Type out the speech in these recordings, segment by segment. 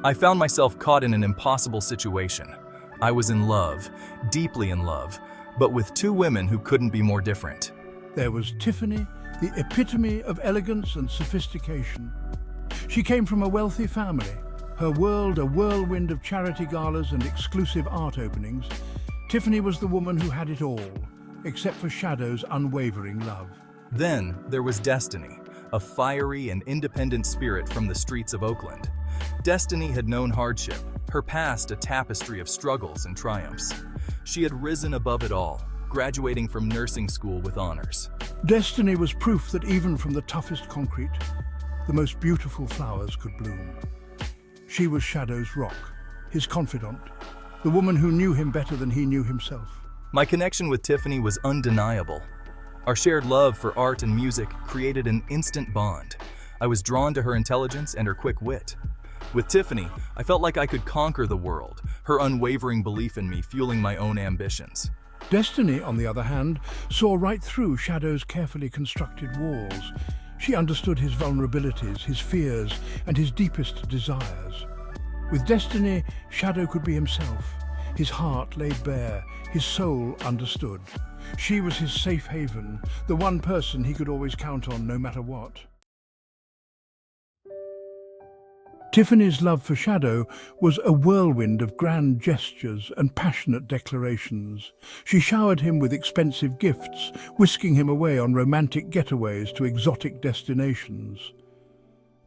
I found myself caught in an impossible situation. I was in love, deeply in love, but with two women who couldn't be more different. There was Tiffany, the epitome of elegance and sophistication. She came from a wealthy family, her world a whirlwind of charity galas and exclusive art openings. Tiffany was the woman who had it all, except for Shadow's unwavering love. Then there was Destiny, a fiery and independent spirit from the streets of Oakland. Destiny had known hardship, her past a tapestry of struggles and triumphs. She had risen above it all, graduating from nursing school with honors. Destiny was proof that even from the toughest concrete, the most beautiful flowers could bloom. She was Shadow's rock, his confidant, the woman who knew him better than he knew himself. My connection with Tiffany was undeniable. Our shared love for art and music created an instant bond. I was drawn to her intelligence and her quick wit. With Tiffany, I felt like I could conquer the world, her unwavering belief in me fueling my own ambitions. Destiny, on the other hand, saw right through Shadow's carefully constructed walls. She understood his vulnerabilities, his fears, and his deepest desires. With Destiny, Shadow could be himself. His heart laid bare, his soul understood. She was his safe haven, the one person he could always count on no matter what. Tiffany's love for Shadow was a whirlwind of grand gestures and passionate declarations. She showered him with expensive gifts, whisking him away on romantic getaways to exotic destinations.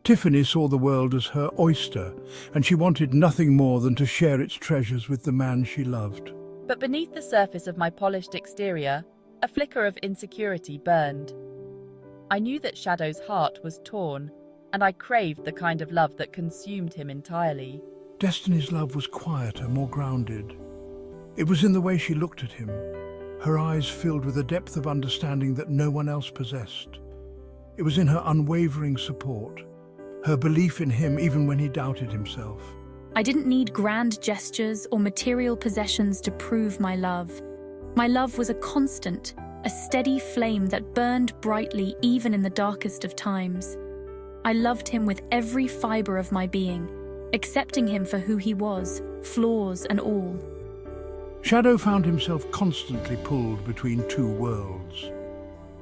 Tiffany saw the world as her oyster, and she wanted nothing more than to share its treasures with the man she loved. But beneath the surface of my polished exterior, a flicker of insecurity burned. I knew that Shadow's heart was torn, and I craved the kind of love that consumed him entirely. Destiny's love was quieter, more grounded. It was in the way she looked at him, her eyes filled with a depth of understanding that no one else possessed. It was in her unwavering support, her belief in him even when he doubted himself. I didn't need grand gestures or material possessions to prove my love. My love was a constant, a steady flame that burned brightly even in the darkest of times. I loved him with every fiber of my being, accepting him for who he was, flaws and all. Shadow found himself constantly pulled between two worlds.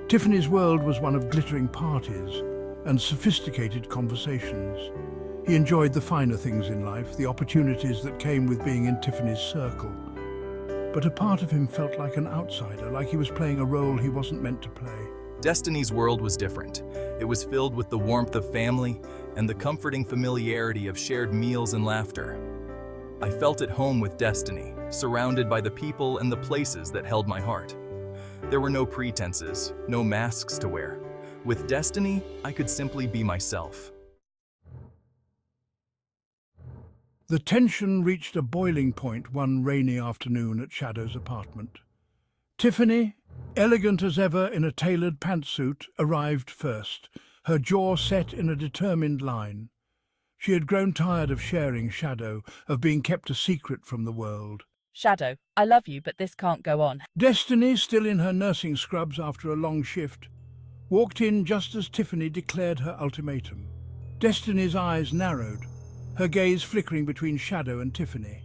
Tiffany's world was one of glittering parties and sophisticated conversations. He enjoyed the finer things in life, the opportunities that came with being in Tiffany's circle. But a part of him felt like an outsider, like he was playing a role he wasn't meant to play. Destiny's world was different. It was filled with the warmth of family and the comforting familiarity of shared meals and laughter. I felt at home with Destiny, surrounded by the people and the places that held my heart. There were no pretenses, no masks to wear. With Destiny, I could simply be myself. The tension reached a boiling point one rainy afternoon at Shadow's apartment. Tiffany, elegant as ever in a tailored pantsuit, arrived first, her jaw set in a determined line. She had grown tired of sharing Shadow, of being kept a secret from the world. Shadow, I love you, but this can't go on. Destiny, still in her nursing scrubs after a long shift, walked in just as Tiffany declared her ultimatum. Destiny's eyes narrowed, her gaze flickering between Shadow and Tiffany.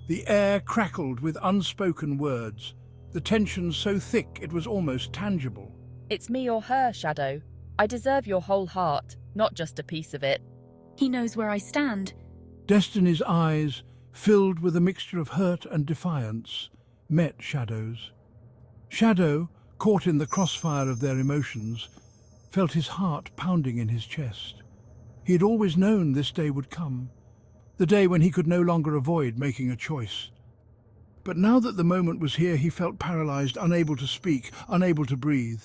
The air crackled with unspoken words, the tension so thick it was almost tangible. It's me or her, Shadow. I deserve your whole heart, not just a piece of it. He knows where I stand. Destiny's eyes, filled with a mixture of hurt and defiance, met Shadow's. Shadow, caught in the crossfire of their emotions, felt his heart pounding in his chest. He had always known this day would come, the day when he could no longer avoid making a choice. But now that the moment was here, he felt paralyzed, unable to speak, unable to breathe.